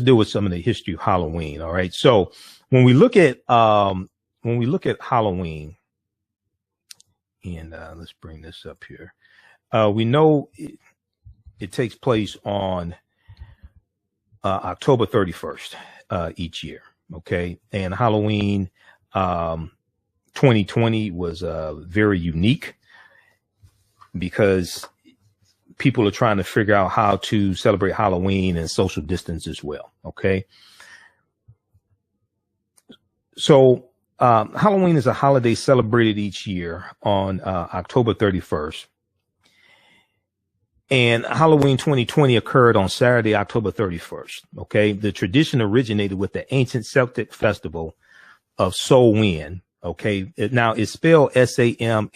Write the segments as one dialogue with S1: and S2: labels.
S1: deal with some of the history of Halloween. All right. So when we look at Halloween, and let's bring this up here. We know it takes place on October 31st each year. Okay. And Halloween 2020 was very unique because people are trying to figure out how to celebrate Halloween and social distance as well. Okay. So Halloween is a holiday celebrated each year on October 31st. And Halloween 2020 occurred on Saturday, October 31st. Okay. The tradition originated with the ancient Celtic festival of Samhain. Okay. Now it's spelled Samhan,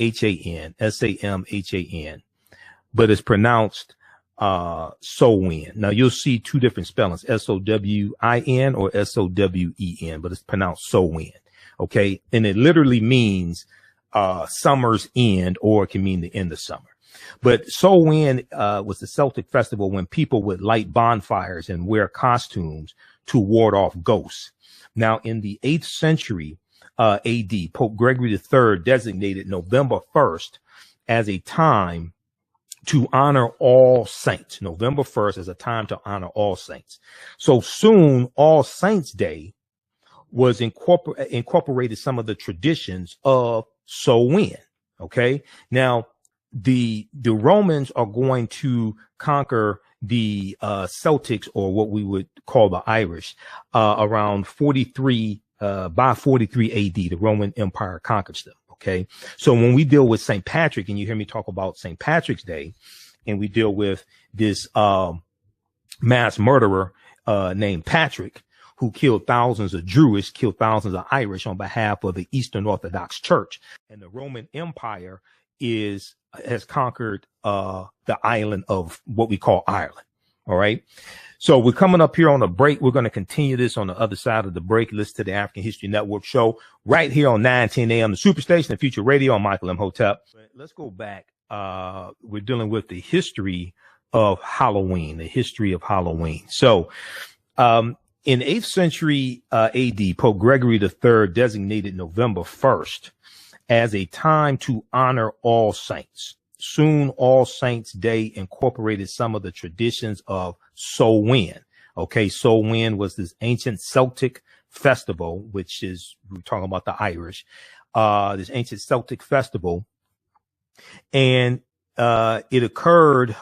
S1: Samhan, but it's pronounced Samhain. Now you'll see two different spellings, Sowin or Sowen, but it's pronounced Samhain. Okay. And it literally means summer's end, or it can mean the end of summer. But Samhain was the Celtic festival when people would light bonfires and wear costumes to ward off ghosts. Now in the 8th century AD, Pope Gregory III designated November 1st as a time to honor all saints. November 1st is a time to honor all saints. So soon All Saints Day was incorporated some of the traditions of Samhain. Okay. Now the Romans are going to conquer the Celtics, or what we would call the Irish, around 43 by 43 AD. The Roman Empire conquers them. Okay. So when we deal with St. Patrick, and you hear me talk about St. Patrick's Day, and we deal with this mass murderer named Patrick, who killed thousands of Druids, killed thousands of Irish on behalf of the Eastern Orthodox Church. And the Roman Empire has conquered the island of what we call Ireland. All right. So we're coming up here on a break. We're going to continue this on the other side of the break. Listen to the African History Network show right here on 910 AM, the Superstation, the Future Radio. I'm Michael Imhotep. Let's go back. We're dealing with the history of Halloween, the history of Halloween. So in 8th century AD, Pope Gregory III designated November 1st as a time to honor all saints. Soon All Saints Day incorporated some of the traditions of Samhain. Okay, Samhain was this ancient Celtic festival, which is, we're talking about the Irish, this ancient Celtic festival. And it occurred,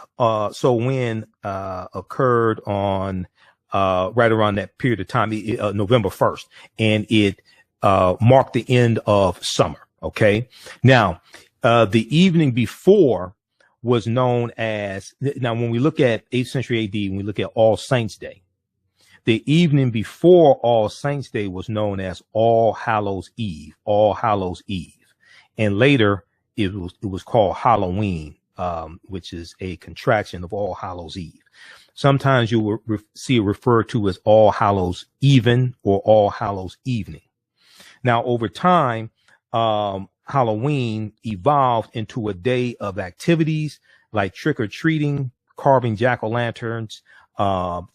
S1: Samhain occurred on right around that period of time, November 1st, and it marked the end of summer. Okay, now the evening before was known as, now when we look at 8th century AD, when we look at All Saints Day, the evening before All Saints Day was known as All Hallows Eve, All Hallows Eve. And later it was called Halloween, which is a contraction of All Hallows Eve. Sometimes you will see it referred to as All Hallows Even or All Hallows Evening. Now over time, Halloween evolved into a day of activities like trick-or-treating, carving jack-o'-lanterns,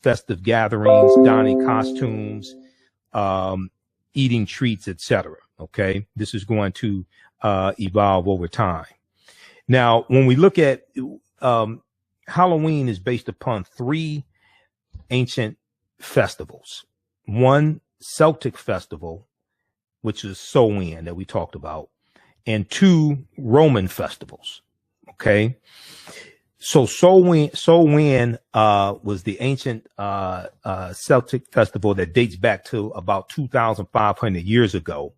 S1: festive gatherings, donning costumes, eating treats, etc. Okay, this is going to evolve over time. Now, when we look at Halloween is based upon 3 ancient festivals. One Celtic festival, which is Samhain that we talked about, and 2 Roman festivals. Okay. So Samhain was the ancient Celtic festival that dates back to about 2,500 years ago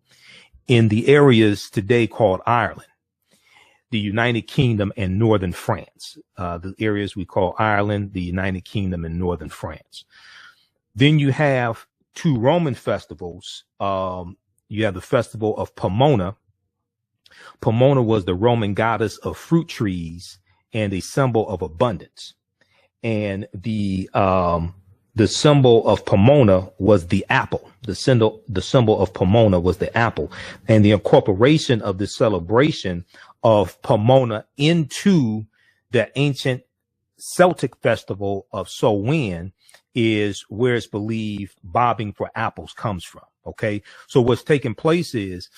S1: in the areas today called Ireland, the United Kingdom, and northern France. The areas we call Ireland, the United Kingdom, and northern France. Then you have 2 Roman festivals. You have the festival of Pomona. Pomona was the Roman goddess of fruit trees and a symbol of abundance. And the symbol of Pomona was the apple. The symbol of Pomona was the apple. And the incorporation of the celebration of Pomona into the ancient Celtic festival of Samhain is where it's believed bobbing for apples comes from. Okay. So what's taking place is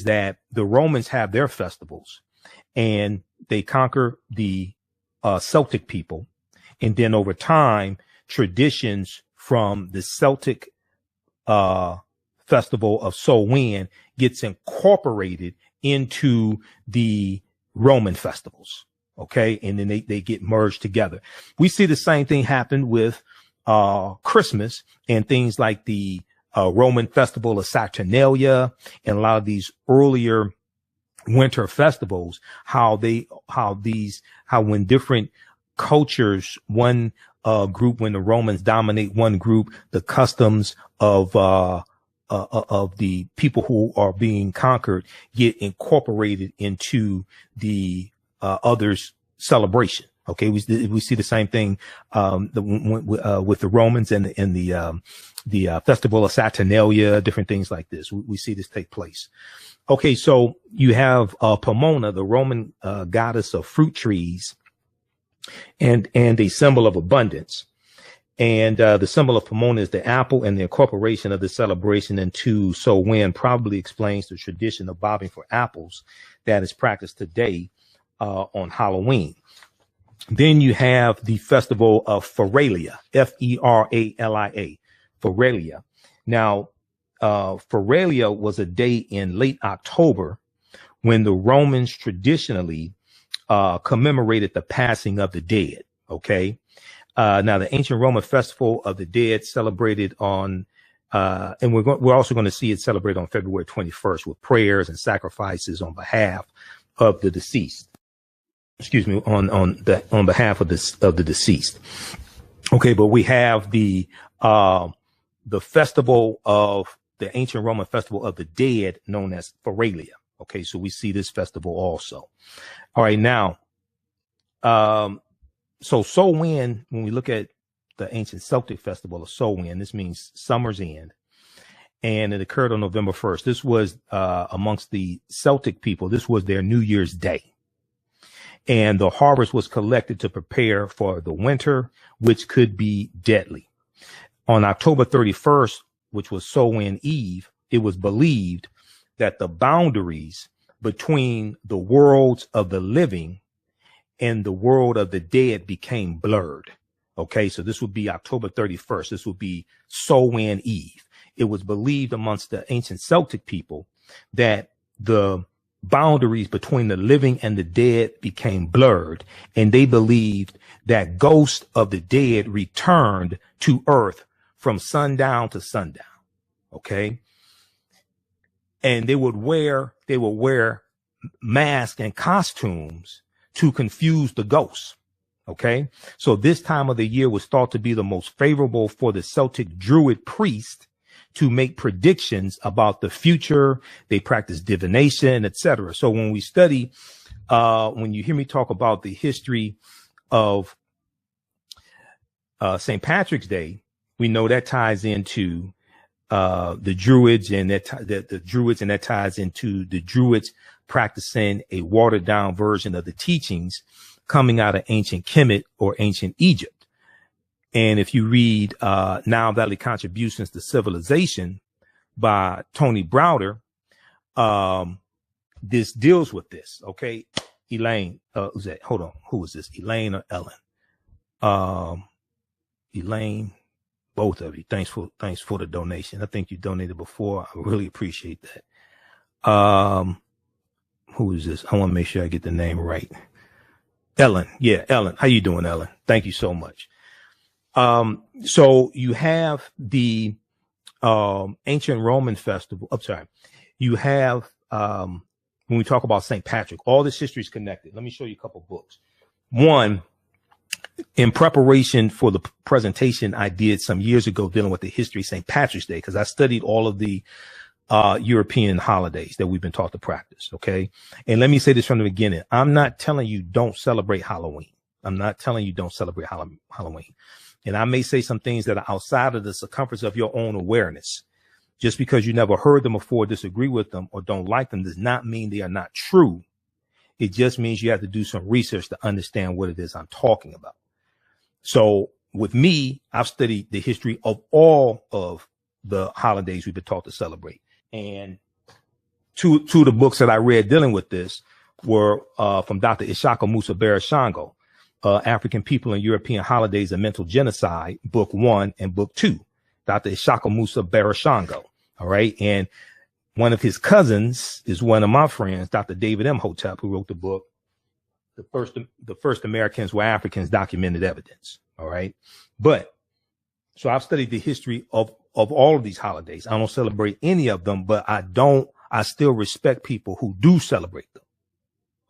S1: that the Romans have their festivals and they conquer the Celtic people. And then over time, traditions from the Celtic festival of Samhain gets incorporated into the Roman festivals. Okay. And then they get merged together. We see the same thing happen with Christmas and things like the Roman festival of Saturnalia and a lot of these earlier winter festivals, how when different cultures, one group, when the Romans dominate one group, the customs of the people who are being conquered get incorporated into the others' celebration. Okay, we see the same thing with the Romans and the festival of Saturnalia, different things like this. We see this take place. Okay, so you have Pomona, the Roman goddess of fruit trees, and a symbol of abundance. And the symbol of Pomona is the apple, and the incorporation of the celebration into Samhain probably explains the tradition of bobbing for apples that is practiced today on Halloween. Then you have the festival of Feralia, Feralia, Feralia. Now, Feralia was a day in late October when the Romans traditionally commemorated the passing of the dead. Okay. Now the ancient Roman festival of the dead celebrated on, and we're also going to see it celebrated on February 21st with prayers and sacrifices on behalf of the deceased. Excuse me, on behalf of the deceased. Okay, but we have the festival of the ancient Roman festival of the dead known as Feralia. Okay, so we see this festival also. All right, now, so Samhain, when we look at the ancient Celtic festival of Samhain, this means summer's end, and it occurred on November 1st. This was amongst the Celtic people, this was their New Year's Day. And the harvest was collected to prepare for the winter, which could be deadly. On October 31st, which was Samhain Eve, it was believed that the boundaries between the worlds of the living and the world of the dead became blurred. Okay, so this would be October 31st. This would be Samhain Eve. It was believed amongst the ancient Celtic people that the boundaries between the living and the dead became blurred, and they believed that ghosts of the dead returned to earth from sundown to sundown. Okay. And they would wear masks and costumes to confuse the ghosts. Okay. So this time of the year was thought to be the most favorable for the Celtic Druid priest to make predictions about the future. They practice divination, etc. So when we study, when you hear me talk about the history of St. Patrick's Day, we know that ties into the Druids, and that ties into the Druids practicing a watered down version of the teachings coming out of ancient Kemet or ancient Egypt. And if you read Nile Valley Contributions to Civilization by Tony Browder, this deals with this. Okay, Elaine, who's that? Hold on, who is this? Elaine or Ellen? Elaine, both of you. Thanks for the donation. I think you donated before. I really appreciate that. Who is this? I want to make sure I get the name right. Ellen, yeah, Ellen. How you doing, Ellen? Thank you so much. So you have the ancient Roman festival. I'm sorry. You have when we talk about St. Patrick, all this history is connected. Let me show you a couple books. One, in preparation for the presentation I did some years ago dealing with the history of St. Patrick's Day, because I studied all of the European holidays that we've been taught to practice. Okay. And let me say this from the beginning. I'm not telling you don't celebrate Halloween. I'm not telling you don't celebrate Halloween. And I may say some things that are outside of the circumference of your own awareness. Just because you never heard them before, disagree with them, or don't like them does not mean they are not true. It just means you have to do some research to understand what it is I'm talking about. So with me, I've studied the history of all of the holidays we've been taught to celebrate. And two of the books that I read dealing with this were from Dr. Ishaka Musa Barashango, African People and European Holidays and Mental Genocide, book 1 and book 2, Dr. Ishaka Musa Barashango. All right. And one of his cousins is one of my friends, Dr. David Imhotep, who wrote the book, The First Americans Were Africans, Documented Evidence. All right. But so I've studied the history of all of these holidays. I don't celebrate any of them, but I still respect people who do celebrate them.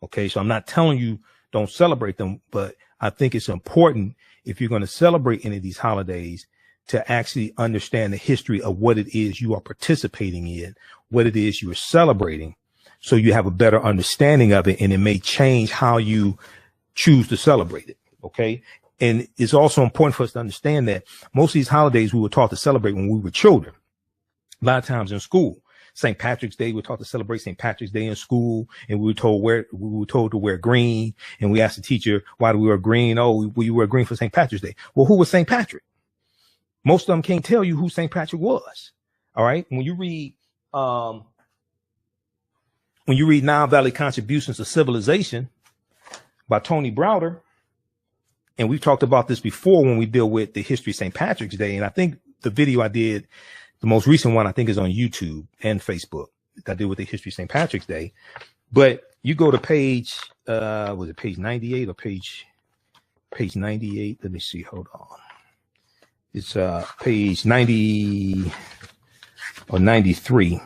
S1: Okay. So I'm not telling you don't celebrate them, but I think it's important, if you're going to celebrate any of these holidays, to actually understand the history of what it is you are participating in, what it is you are celebrating, so you have a better understanding of it, and it may change how you choose to celebrate it. Okay. And it's also important for us to understand that most of these holidays we were taught to celebrate when we were children. A lot of times in school, St. Patrick's Day, we were taught to celebrate St. Patrick's Day in school, and we were told to wear green. And we asked the teacher, why do we wear green? Oh, we wear green for St. Patrick's Day. Well, who was St. Patrick? Most of them can't tell you who St. Patrick was. All right. When you read Nile Valley Contributions to Civilization by Tony Browder, and we've talked about this before when we deal with the history of St. Patrick's Day. And I think the video I did, the most recent one, I think, is on YouTube and Facebook, that I did with the history of St. Patrick's Day. But you go to page, was it page 98 or page 98? Let me see. Hold on. It's page 90 or 93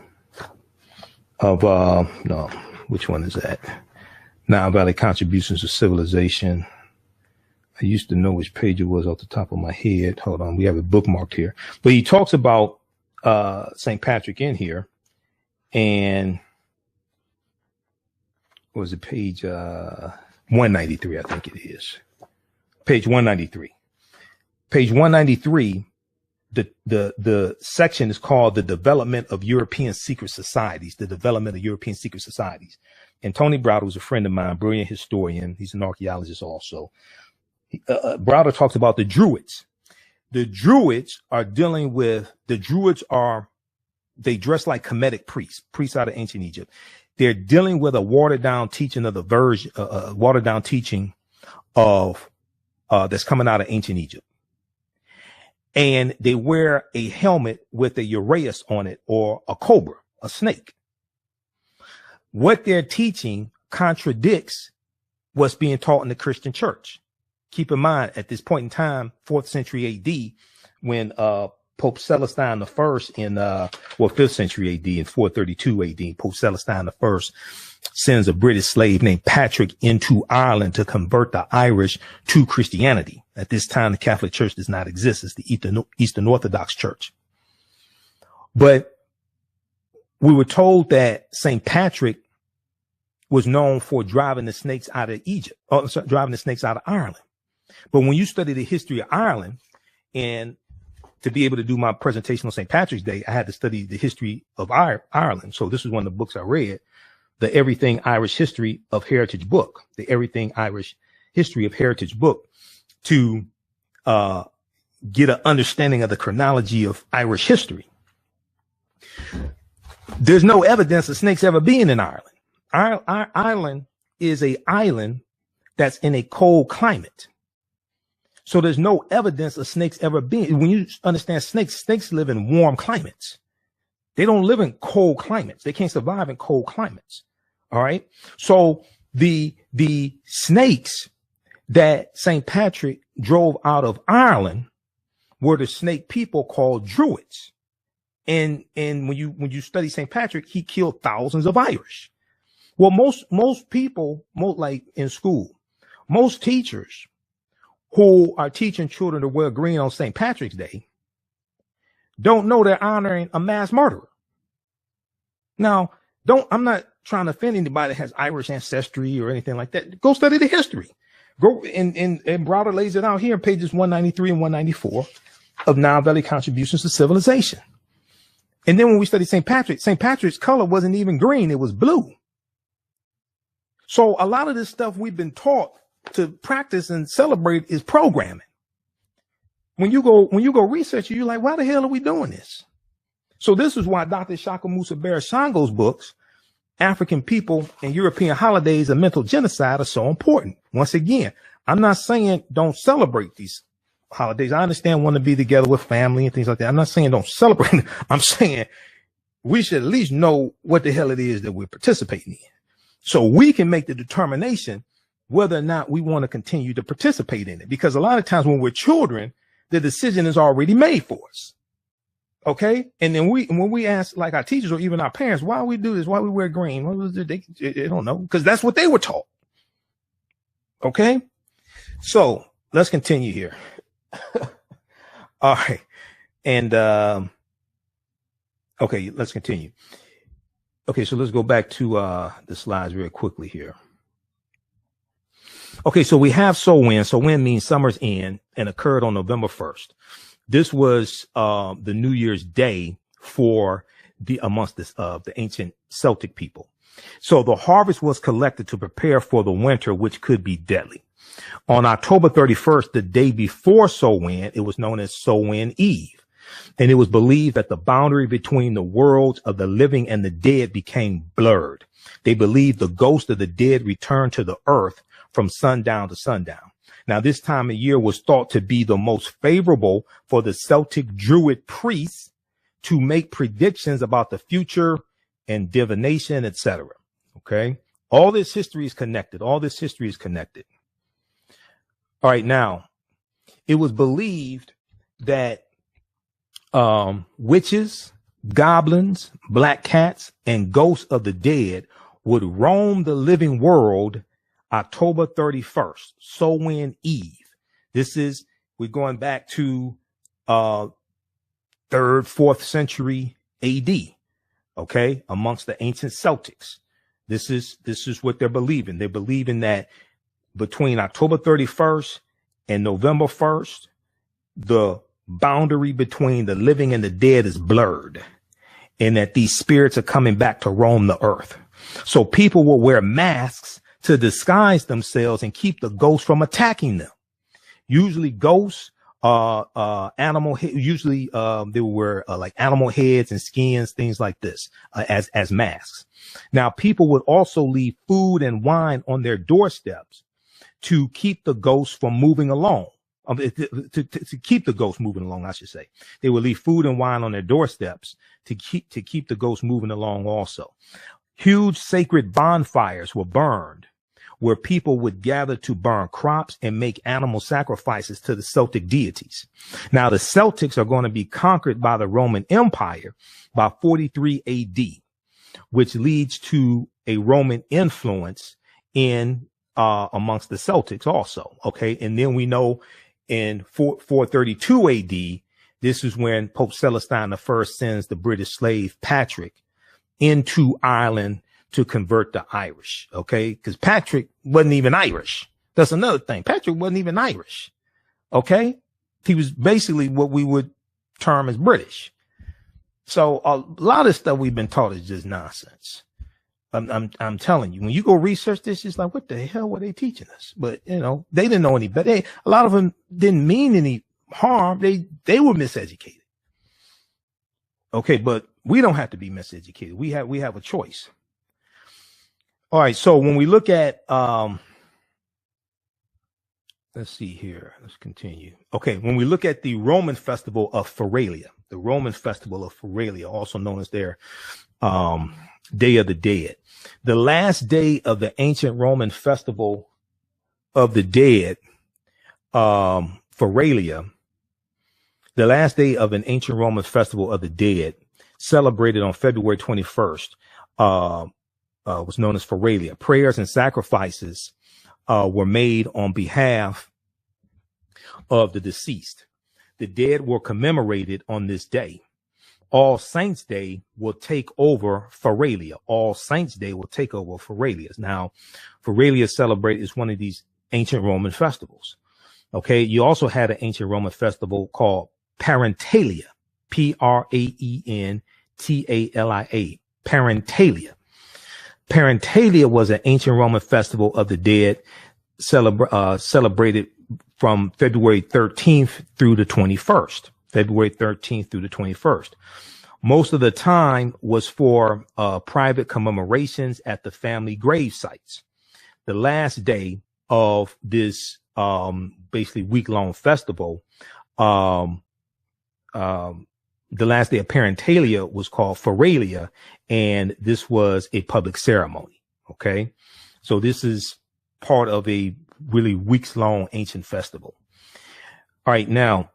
S1: of, no, which one is that? Nile Valley Contributions to Civilization. I used to know which page it was off the top of my head. Hold on. We have it bookmarked here. But he talks about St. Patrick in here. And what was it, page 193, I think it is. Page 193. Page 193, the section is called The Development of European Secret Societies, the development of European secret societies. And Tony Browder was a friend of mine, brilliant historian. He's an archaeologist also. Browder talks about the Druids. The Druids are dealing with, they dress like Kemetic priests out of ancient Egypt. They're dealing with a watered down teaching of that's coming out of ancient Egypt. And they wear a helmet with a uraeus on it, or a cobra, a snake. What they're teaching contradicts what's being taught in the Christian church. Keep in mind, at this point in time, 4th century AD, when Pope Celestine I in 5th century AD, in 432 AD, Pope Celestine I sends a British slave named Patrick into Ireland to convert the Irish to Christianity. At this time, the Catholic Church does not exist. It's the Eastern Orthodox Church. But we were told that St. Patrick was known for driving the snakes out of Ireland. But when you study the history of Ireland, and to be able to do my presentation on St. Patrick's Day, I had to study the history of Ireland. So this is one of the books I read, the Everything Irish History of Heritage book, the Everything Irish History of Heritage book, to get an understanding of the chronology of Irish history. There's no evidence of snakes ever being in Ireland. Ireland is an island that's in a cold climate. So there's no evidence of snakes ever being. When you understand snakes live in warm climates. They don't live in cold climates. They can't survive in cold climates. All right. So the snakes that St. Patrick drove out of Ireland were the snake people called Druids. And when you study St. Patrick, he killed thousands of Irish. Well, most people, like in school, most teachers who are teaching children to wear green on St. Patrick's Day don't know they're honoring a mass murderer. Now, I'm not trying to offend anybody that has Irish ancestry or anything like that. Go study the history. Go and Browder lays it out here, pages 193 and 194 of Nile Valley Contributions to Civilization. And then when we study St. Patrick's color wasn't even green, it was blue. So a lot of this stuff we've been taught to practice and celebrate is programming. when you go research it, you're like, why the hell are we doing this? So this is why Dr. Shaka Musa Barashango's books, African People and European Holidays and Mental Genocide, are so important. Once again, I'm not saying don't celebrate these holidays. I understand wanting to be together with family and things like that. I'm not saying don't celebrate them. I'm saying we should at least know what the hell it is that we're participating in, so we can make the determination whether or not we want to continue to participate in it. Because a lot of times when we're children, the decision is already made for us. Okay. And then when we ask like our teachers or even our parents, why we do this, why we wear green, what was it? They don't know, because that's what they were taught. Okay. So let's continue here. All right. And, okay, let's continue. Okay. So let's go back to, the slides real quickly here. Okay. So we have Sowen. Sowen means summer's end and occurred on November 1st. This was, the New Year's Day for amongst the ancient Celtic people. So the harvest was collected to prepare for the winter, which could be deadly. On October 31st, the day before Sowen, it was known as Sowen Eve. And it was believed that the boundary between the worlds of the living and the dead became blurred. They believed the ghost of the dead returned to the earth from sundown to sundown. Now, this time of year was thought to be the most favorable for the Celtic Druid priests to make predictions about the future and divination, etc. Okay. All this history is connected. All this history is connected. All right. Now, it was believed that witches, goblins, black cats, and ghosts of the dead would roam the living world October 31st, Sowen Eve. We're going back to 3rd, 4th century AD. Okay, amongst the ancient Celtics. This is what they're believing. They're believing that between October 31st and November 1st, the boundary between the living and the dead is blurred, and that these spirits are coming back to roam the earth. So people will wear masks to disguise themselves and keep the ghosts from attacking them. Usually ghosts, animal, usually, they will wear like animal heads and skins, things like this, as masks. Now, people would also leave food and wine on their doorsteps to keep the ghosts from moving along. To keep the ghosts moving along, I should say. They would leave food and wine on their doorsteps to keep the ghosts moving along also. Huge sacred bonfires were burned where people would gather to burn crops and make animal sacrifices to the Celtic deities. Now, the Celtics are going to be conquered by the Roman Empire by 43 AD, which leads to a Roman influence in amongst the Celtics also. Okay. And then we know in 432 AD, this is when Pope Celestine I sends the British slave Patrick into Ireland to convert the Irish. Okay. Because Patrick wasn't even Irish. That's another thing. Patrick wasn't even Irish. Okay. He was basically what we would term as British. So a lot of stuff we've been taught is just nonsense. I'm telling you, when you go research this, it's like, what the hell were they teaching us? But you know, they didn't know any better. A lot of them didn't mean any harm. They were miseducated. Okay. But we don't have to be miseducated. We have a choice. All right. So when we look at, let's see here. Let's continue. Okay. When we look at the Roman festival of Feralia, also known as their, Day of the Dead, the last day of the ancient Roman festival of the dead, Feralia, the last day of an ancient Roman festival of the dead, celebrated on February 21st, was known as Feralia. Prayers and sacrifices were made on behalf of the deceased. The dead were commemorated on this day. All Saints Day will take over Feralia. All Saints Day will take over Feralia. Now, Feralia celebrated is one of these ancient Roman festivals. Okay. You also had an ancient Roman festival called Parentalia, Praenentalia, Parentalia. Parentalia was an ancient Roman festival of the dead celebrated from February 13th through the 21st. February 13th through the 21st. Most of the time was for private commemorations at the family grave sites. The last day of this basically week-long festival, the last day of parentalia was called Feralia, and this was a public ceremony. Okay, so this is part of a really weeks-long ancient festival. All right, now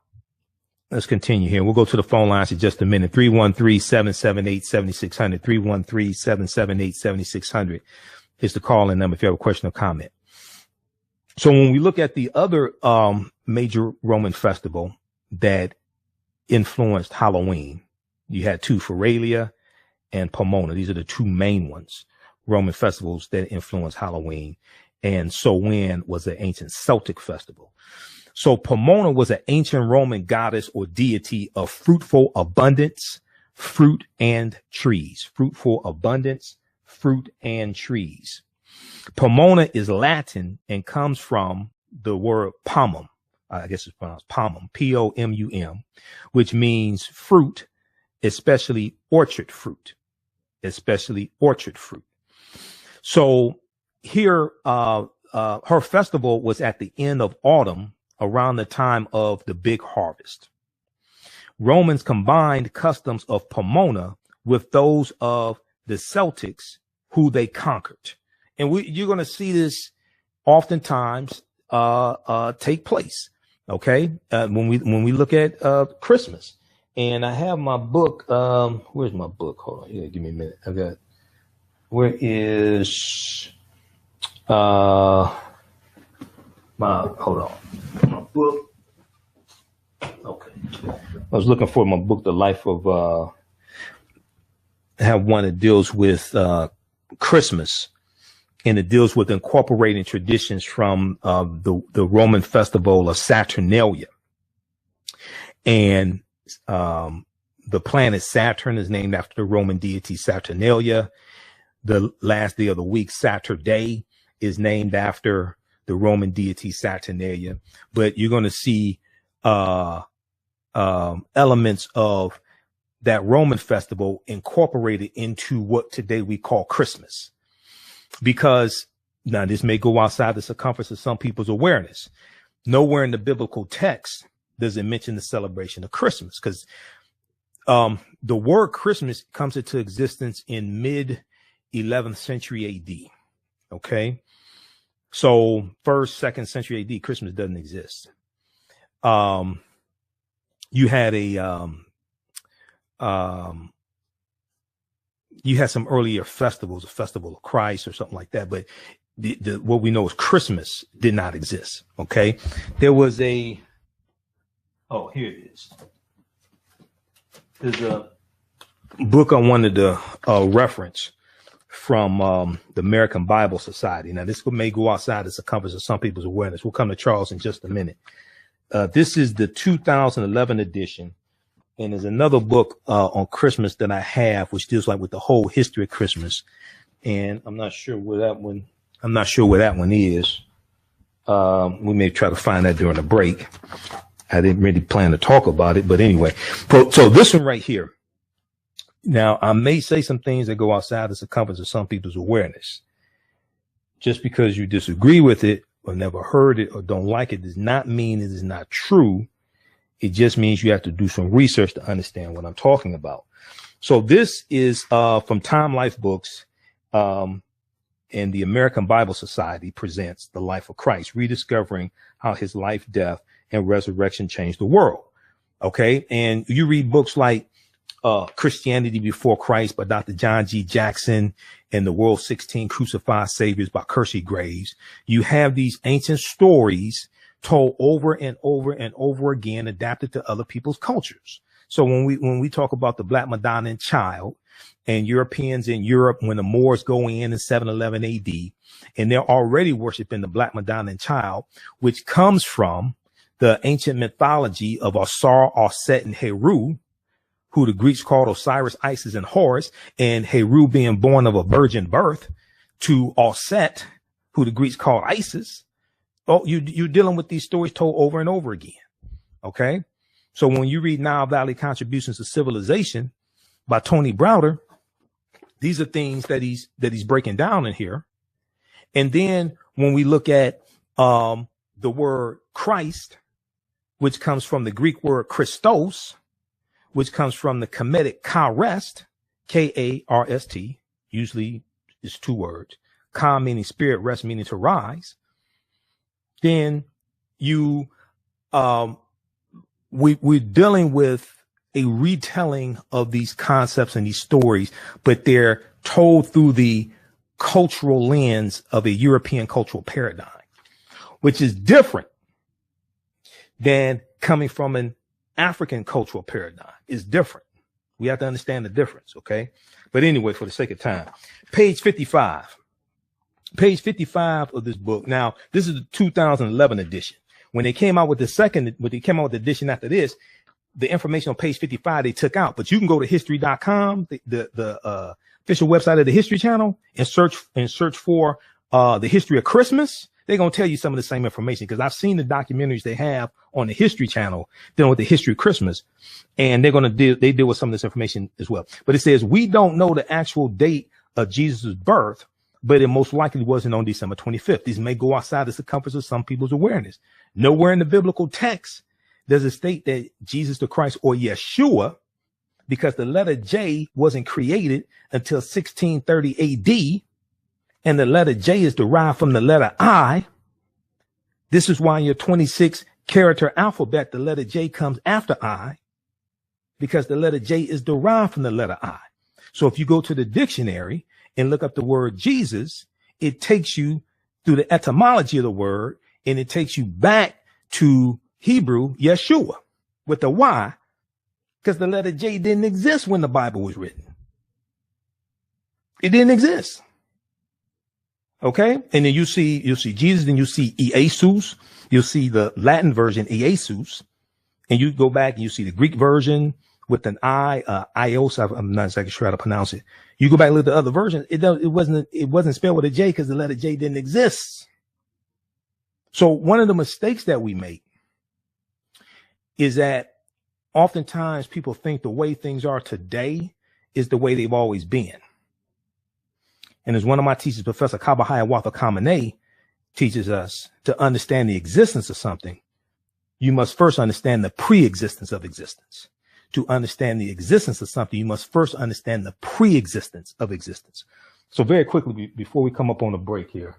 S1: let's continue here. We'll go to the phone lines in just a minute. 313-778-7600. 313-778-7600 is the call-in number if you have a question or comment. So when we look at the other major Roman festival that influenced Halloween, you had two, Feralia and Pomona. These are the two main ones, Roman festivals that influenced Halloween. And Samhain was an ancient Celtic festival. So Pomona was an ancient Roman goddess or deity of fruitful abundance, fruit and trees. Fruitful abundance, fruit and trees. Pomona is Latin and comes from the word pomum. I guess it's pronounced pomum, P-O-M-U-M, which means fruit, especially orchard fruit, especially orchard fruit. So here, her festival was at the end of autumn, around the time of the big harvest. Romans combined customs of Pomona with those of the Celtics who they conquered. And you're going to see this oftentimes take place. Okay. When we look at Christmas, and I have my book. Where's my book? Hold on. Yeah, give me a minute. Where is hold on. My book. Okay. I was looking for my book, The Life of, I have one that deals with Christmas, and it deals with incorporating traditions from the Roman festival of Saturnalia. And the planet Saturn is named after the Roman deity Saturnalia. The last day of the week, Saturday, is named after the Roman deity Saturnalia. But you're going to see elements of that Roman festival incorporated into what today we call Christmas. Because now this may go outside the circumference of some people's awareness. Nowhere in the biblical text does it mention the celebration of Christmas, because the word Christmas comes into existence in mid 11th century AD. Okay. So 1st, 2nd century AD, Christmas doesn't exist. You had you had some earlier festivals, a festival of Christ or something like that. But what we know is Christmas did not exist. Okay. There was here it is. There's a book I wanted to reference from the American Bible Society. Now, this may go outside the circumference of some people's awareness. We'll come to Charles in just a minute. This is the 2011 edition. And there's another book on Christmas that I have, which deals with the whole history of Christmas. And I'm not sure where that one is. We may try to find that during the break. I didn't really plan to talk about it, but anyway. So this one right here. Now, I may say some things that go outside the circumference of some people's awareness. Just because you disagree with it or never heard it or don't like it does not mean it is not true. It just means you have to do some research to understand what I'm talking about. So this is from Time Life Books, and the American Bible Society presents The Life of Christ, rediscovering how his life, death, and resurrection changed the world. Okay. And you read books like Christianity Before Christ by Dr. John G. Jackson and The World's 16 Crucified Saviors by Kersey Graves. You have these ancient stories told over and over and over again, adapted to other people's cultures. So when we talk about the Black Madonna and Child and Europeans in Europe, when the Moors go in 711 AD, and they're already worshiping the Black Madonna and Child, which comes from the ancient mythology of Osar, Osset, and Heru, who the Greeks called Osiris, Isis, and Horus, and Heru being born of a virgin birth, to Osset, who the Greeks called Isis, Oh, you're dealing with these stories told over and over again. Okay. So when you read Nile Valley Contributions to Civilization by Tony Browder, these are things that he's breaking down in here. And then when we look at the word Christ, which comes from the Greek word Christos, which comes from the Kemetic karest, Karst, usually is two words, ka meaning spirit, rest meaning to rise. Then we're dealing with a retelling of these concepts and these stories, but they're told through the cultural lens of a European cultural paradigm, which is different than coming from an African cultural paradigm. It's different. We have to understand the difference, okay? But anyway, for the sake of time, page 55. Page 55 of this book. Now, this is the 2011 edition. When they came out with the edition after this, the information on page 55 they took out. But you can go to history.com, the official website of the History Channel, and search for the history of Christmas. They're going to tell you some of the same information, because I've seen the documentaries they have on the History Channel dealing with the history of Christmas, and they deal with some of this information as well. But it says, we don't know the actual date of Jesus' birth, but it most likely wasn't on December 25th. These may go outside the circumference of some people's awareness. Nowhere in the biblical text does it state that Jesus the Christ, or Yeshua, because the letter J wasn't created until 1630 AD, and the letter J is derived from the letter I. This is why in your 26 character alphabet, the letter J comes after I, because the letter J is derived from the letter I. So if you go to the dictionary and look up the word Jesus, it takes you through the etymology of the word, and it takes you back to Hebrew Yeshua with the Y, because the letter J didn't exist when the Bible was written. It didn't exist. Okay. And then you'll see Jesus, then you see Iesus. You'll see the Latin version, Iesus. And you go back and you see the Greek version with an I, Ios. I'm not exactly sure how to pronounce it. You go back and look at the other version. It wasn't spelled with a J because the letter J didn't exist. So one of the mistakes that we make is that oftentimes people think the way things are today is the way they've always been. And as one of my teachers, Professor Kabahaya Watha Kamene, teaches us, to understand the existence of something, you must first understand the pre-existence of existence. To understand the existence of something, you must first understand the pre-existence of existence. So very quickly, before we come up on a break here,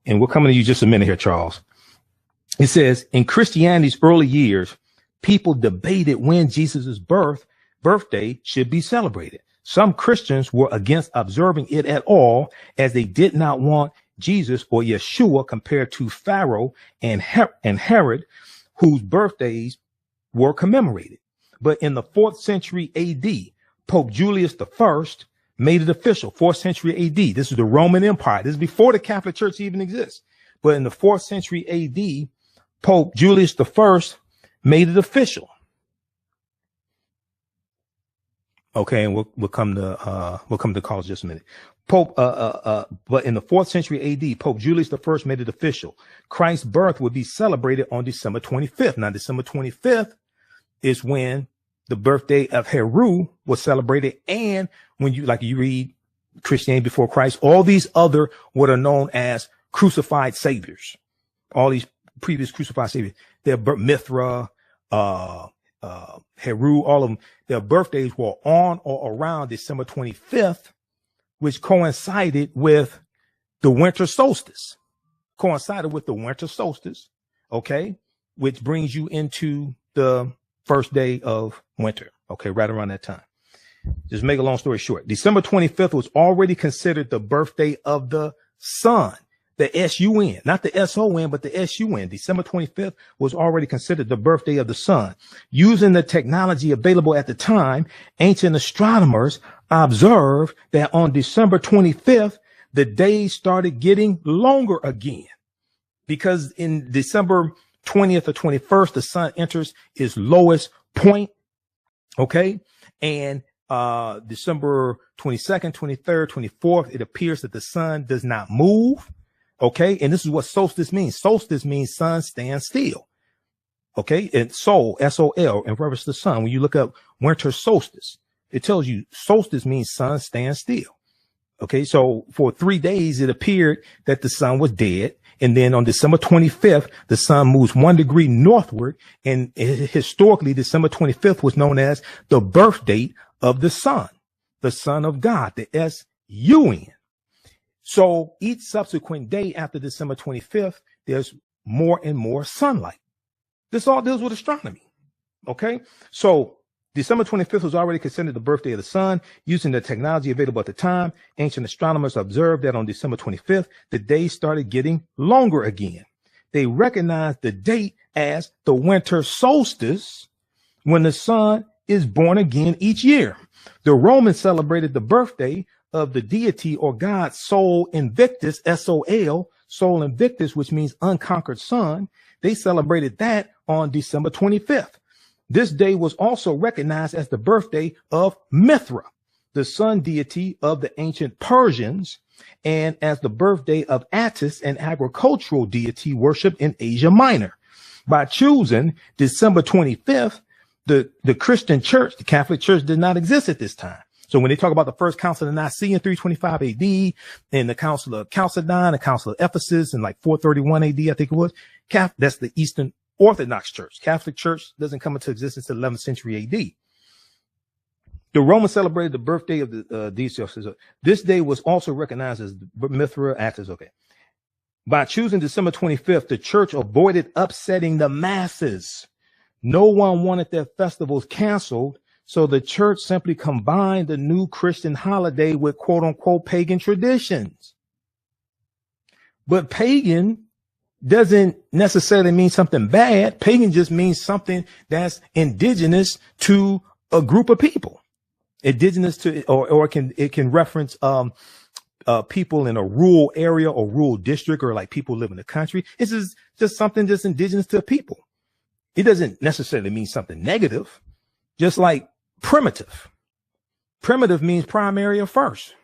S1: and we're coming to you just a minute here, Charles. It says, in Christianity's early years, people debated when Jesus' birthday should be celebrated. Some Christians were against observing it at all, as they did not want Jesus or Yeshua compared to Pharaoh and Herod, whose birthdays were commemorated. But in the 4th century AD, Pope Julius I made it official. 4th century AD. This is the Roman Empire. This is before the Catholic Church even exists. But in the 4th century AD, Pope Julius I made it official. Okay, and we'll come to college just a minute. But in the 4th century AD, Pope Julius I made it official. Christ's birth would be celebrated on December 25th. Now, December 25th is when the birthday of Heru was celebrated. And when you read Christianity before Christ, all these other what are known as crucified saviors, all these previous crucified saviors, their Mithra, Heru, all of them, their birthdays were on or around December 25th, which coincided with the winter solstice. Okay, which brings you into the first day of winter. Okay, right around that time. Just make a long story short, December 25th was already considered the birthday of the sun. The S-U-N, not the S-O-N, but the S-U-N. December 25th was already considered the birthday of the sun. Using the technology available at the time, ancient astronomers observed that on December 25th, the days started getting longer again. Because in December 20th or 21st, the sun enters its lowest point. Okay. And December 22nd, 23rd, 24th, it appears that the sun does not move. Okay. And this is what solstice means. Solstice means sun stand still. Okay. And sol, S-O-L, in reference to the sun. When you look up winter solstice, it tells you solstice means sun stand still. Okay. So for 3 days, it appeared that the sun was dead. And then on December 25th, the sun moves 1 degree northward. And historically, December 25th was known as the birth date of the Son of God, the S-U-N. So each subsequent day after December 25th, there's more and more sunlight. This all deals with astronomy. Okay. So December 25th was already considered the birthday of the sun. Using the technology available at the time, ancient astronomers observed that on December 25th, the days started getting longer again. They recognized the date as the winter solstice, when the sun is born again each year. The Romans celebrated the birthday of the deity or god Sol Invictus, S-O-L, Sol Invictus, which means unconquered sun. They celebrated that on December 25th. This day was also recognized as the birthday of Mithra, the sun deity of the ancient Persians, and as the birthday of Attis, an agricultural deity worshipped in Asia Minor. By choosing December 25th, the Christian church, the Catholic Church, did not exist at this time. So when they talk about the first council of Nicaea in 325 AD, and the council of Chalcedon, the council of Ephesus in like 431 AD, I think it was, that's the Eastern Orthodox Church. Catholic Church doesn't come into existence until 11th century AD. The Romans celebrated the birthday of the deity. This day was also recognized as Mithra, Attis. Okay. By choosing December 25th, the church avoided upsetting the masses. No one wanted their festivals canceled, so the church simply combined the new Christian holiday with quote unquote pagan traditions. But pagan doesn't necessarily mean something bad. Pagan just means something that's indigenous to a group of people. Indigenous to, or it can reference people in a rural area or rural district, or like people live in the country. This is just something just indigenous to people. It doesn't necessarily mean something negative. Just like primitive. Primitive means primary or first.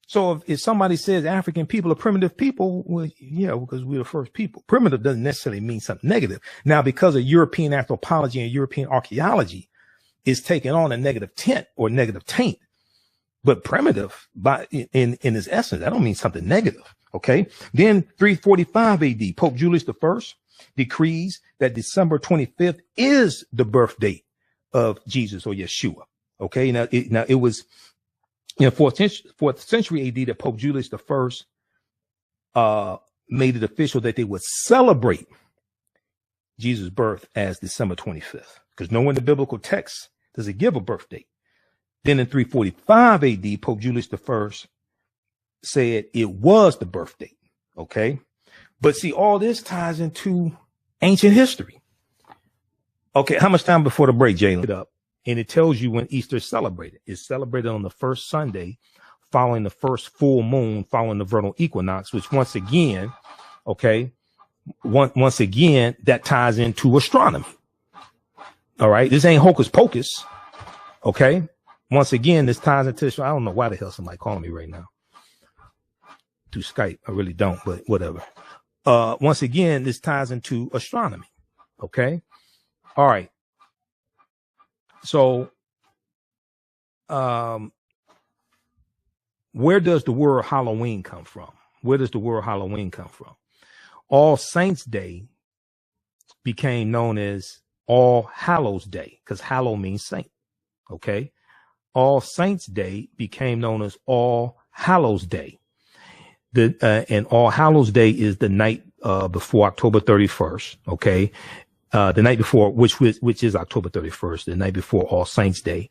S1: So if somebody says African people are primitive people, well, yeah, because we're the first people. Primitive doesn't necessarily mean something negative. Now, because of European anthropology and European archaeology is taking on a negative tint or negative taint, but primitive in its essence, that don't mean something negative. Okay. Then 345 AD, Pope Julius I decrees that December 25th is the birth date of Jesus or Yeshua. Okay. Now it was in 4th century AD that Pope Julius I made it official that they would celebrate Jesus' birth as December 25th, because nowhere in the biblical text does it give a birth date. Then in 345 AD, Pope Julius I said it was the birth date. Okay. But see, all this ties into ancient history. Okay. How much time before the break, Jalen? Up. And it tells you when Easter is celebrated. It's celebrated on the first Sunday following the first full moon, following the vernal equinox, which once again, okay, once again, that ties into astronomy. All right. This ain't hocus pocus. Okay. Once again, this ties into, I don't know why the hell somebody calling me right now through Skype. I really don't, but whatever. Once again, this ties into astronomy. Okay. All right. So, where does the word Halloween come from? Where does the word Halloween come from? All Saints Day became known as All Hallows Day, because hallow means saint. Okay. All Saints Day became known as All Hallows Day. And All Hallows Day is the night before October 31st. Okay. The night before, which is October 31st, the night before All Saints Day,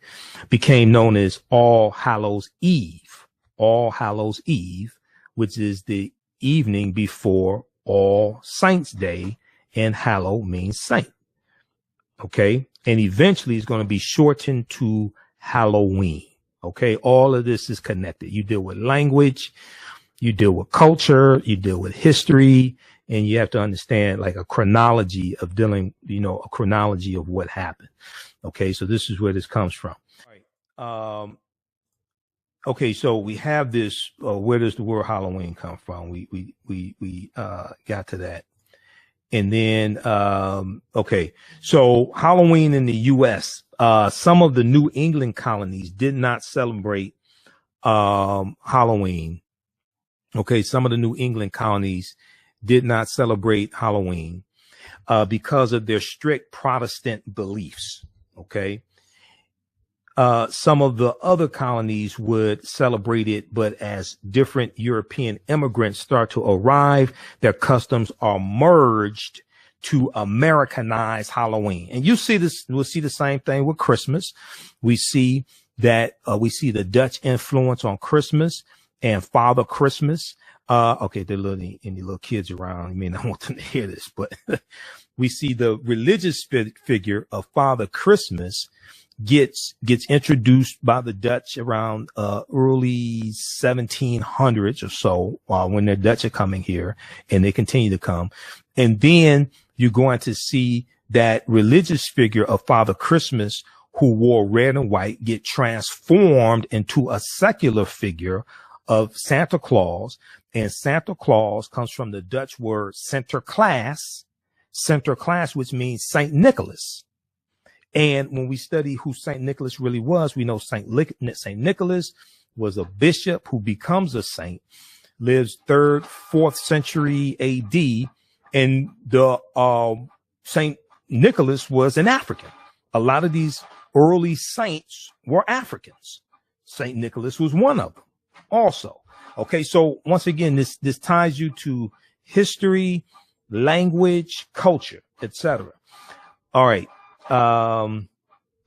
S1: became known as All Hallows Eve. All Hallows Eve, which is the evening before All Saints Day, and hallow means saint. Okay. And eventually it's going to be shortened to Halloween. Okay. All of this is connected. You deal with language, you deal with culture, you deal with history, and you have to understand like a chronology of dealing, a chronology of what happened. Okay. So this is where this comes from. All right. Okay, so we have this. Where does the word Halloween come from? We got to that, and then okay, so Halloween in the U.S. Some of the New England colonies did not celebrate Halloween. Okay, some of the New England colonies did not celebrate Halloween because of their strict Protestant beliefs. Okay. Some of the other colonies would celebrate it, but as different European immigrants start to arrive, their customs are merged to Americanize Halloween. And you see this, we'll see the same thing with Christmas. We see that, we see the Dutch influence on Christmas and Father Christmas. Okay, there are any little kids around. You may not want them to hear this, but we see the religious figure of Father Christmas gets introduced by the Dutch around early 1700s or so, when the Dutch are coming here, and they continue to come. And then you're going to see that religious figure of Father Christmas, who wore red and white, get transformed into a secular figure of Santa Claus. And Santa Claus comes from the Dutch word Sinterklaas, which means Saint Nicholas. And when we study who Saint Nicholas really was, we know Saint Nicholas was a bishop who becomes a saint, lives 3rd, 4th century AD. And the Saint Nicholas was an African. A lot of these early saints were Africans. Saint Nicholas was one of them also. Okay, so once again, this ties you to history, language, culture, etc. All right.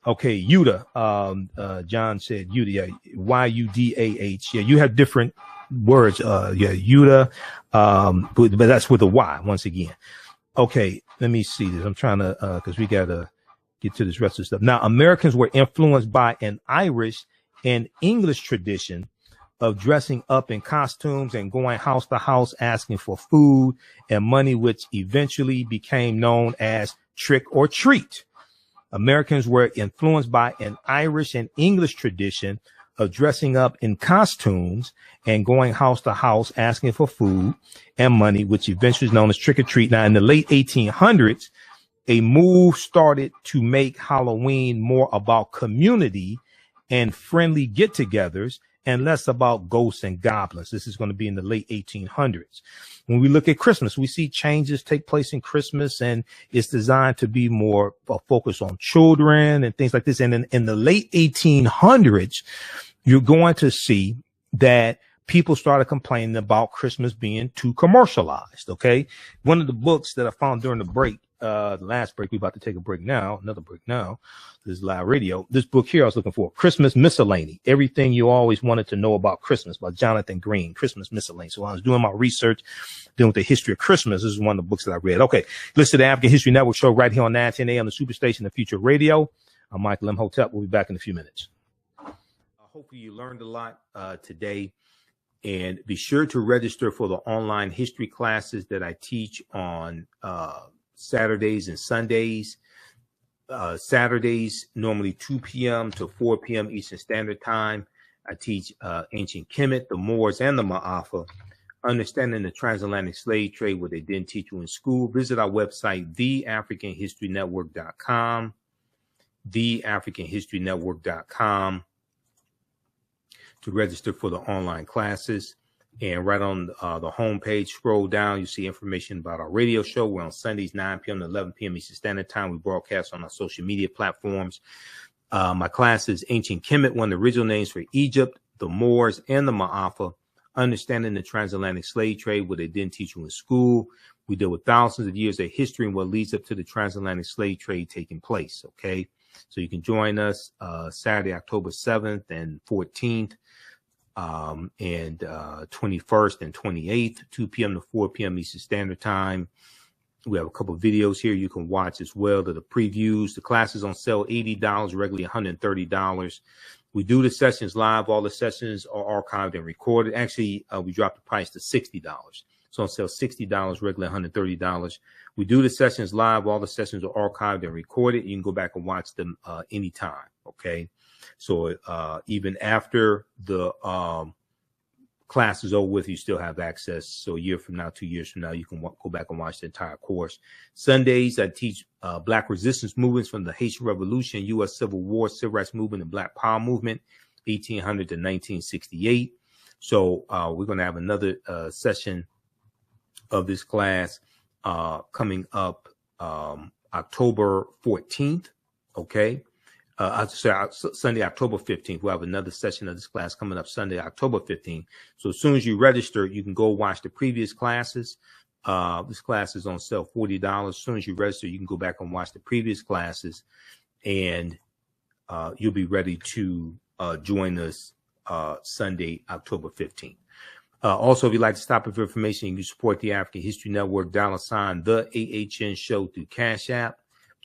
S1: Okay, Yuda. John said Yuda. Yeah, Yudah. Yeah, you have different words. Yeah, Yuda. But that's with a Y once again. Okay, let me see this. I'm trying to, because we gotta get to this rest of the stuff. Now, Americans were influenced by an Irish and English tradition of dressing up in costumes and going house to house asking for food and money, which eventually became known as trick or treat. Americans were influenced by an Irish and English tradition of dressing up in costumes and going house to house asking for food and money, which eventually is known as trick or treat. Now, in the late 1800s, a move started to make Halloween more about community and friendly get-togethers and less about ghosts and goblins. This is going to be in the late 1800s. When we look at Christmas, we see changes take place in Christmas, and it's designed to be more focused on children and things like this. And in the late 1800s, you're going to see that people started complaining about Christmas being too commercialized. Okay. One of the books that I found during the break, the last break, we're about to take a break now, another break now. This is live radio. This book here I was looking for, Christmas Miscellany, Everything You Always Wanted to Know About Christmas by Jonathan Green, Christmas Miscellany. So I was doing my research, dealing with the history of Christmas. This is one of the books that I read. Okay. Listen to the African History Network show right here on 910 AM, the Superstation of Future Radio. I'm Michael Imhotep. We'll be back in a few minutes. Hopefully you learned a lot today. And be sure to register for the online history classes that I teach on Saturdays and Sundays. Saturdays, normally 2 p.m. to 4 p.m. Eastern Standard Time. I teach ancient Kemet, the Moors, and the Ma'afa, understanding the transatlantic slave trade, what they didn't teach you in school. Visit our website, TheAfricanHistoryNetwork.com, TheAfricanHistoryNetwork.com, to register for the online classes. And right on the homepage, scroll down, you see information about our radio show. We're on Sundays, 9 p.m. to 11 p.m. Eastern Standard Time. We broadcast on our social media platforms. My class is Ancient Kemet, one of the original names for Egypt, the Moors, and the Ma'afa, understanding the transatlantic slave trade, what they didn't teach you in school. We deal with thousands of years of history and what leads up to the transatlantic slave trade taking place. Okay. So you can join us Saturday, October 7th and 14th. And 21st and 28th, 2 p.m. to 4 p.m. Eastern Standard Time. We have a couple of videos here you can watch as well. That are previews. The class is on sale $80, regularly $130. We do the sessions live. All the sessions are archived and recorded. Actually, we dropped the price to $60. So on sale $60, regularly $130. We do the sessions live. All the sessions are archived and recorded. You can go back and watch them anytime. Okay. So even after the class is over with, you still have access. So a year from now, 2 years from now, you can go back and watch the entire course. Sundays, I teach Black resistance movements from the Haitian Revolution, U.S. Civil War, Civil Rights Movement, and Black Power Movement, 1800 to 1968. So we're going to have another session of this class coming up October 14th. Okay. Sunday, October 15th. We'll have another session of this class coming up Sunday, October 15th. So as soon as you register, you can go watch the previous classes. This class is on sale $40. As soon as you register, you can go back and watch the previous classes, and you'll be ready to join us Sunday, October 15th. Also, if you'd like to stop for information, you can support the African History Network, $, the AHN Show through Cash App,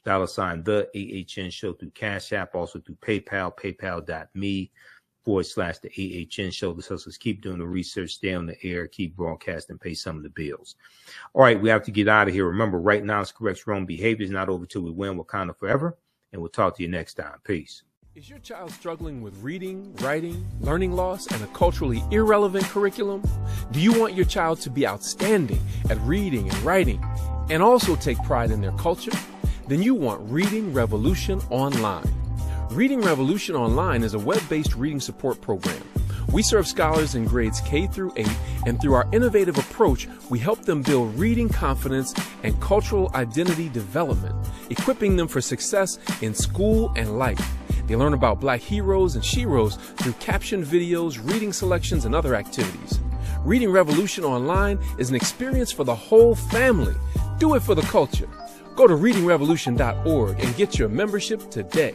S1: $, the AHN Show through Cash App, also through PayPal, paypal.me/the AHN Show. This helps us keep doing the research, stay on the air, keep broadcasting, pay some of the bills. All right, we have to get out of here. Remember, right now it's correct wrong behavior. It's not over till we win. Wakanda forever. And we'll talk to you next time. Peace.
S2: Is your child struggling with reading, writing, learning loss, and a culturally irrelevant curriculum? Do you want your child to be outstanding at reading and writing and also take pride in their culture? Then you want Reading Revolution Online. Reading Revolution Online is a web-based reading support program. We serve scholars in grades K through 8, and through our innovative approach, we help them build reading confidence and cultural identity development, equipping them for success in school and life. They learn about Black heroes and sheroes through captioned videos, reading selections, and other activities. Reading Revolution Online is an experience for the whole family. Do it for the culture. Go to readingrevolution.org and get your membership today.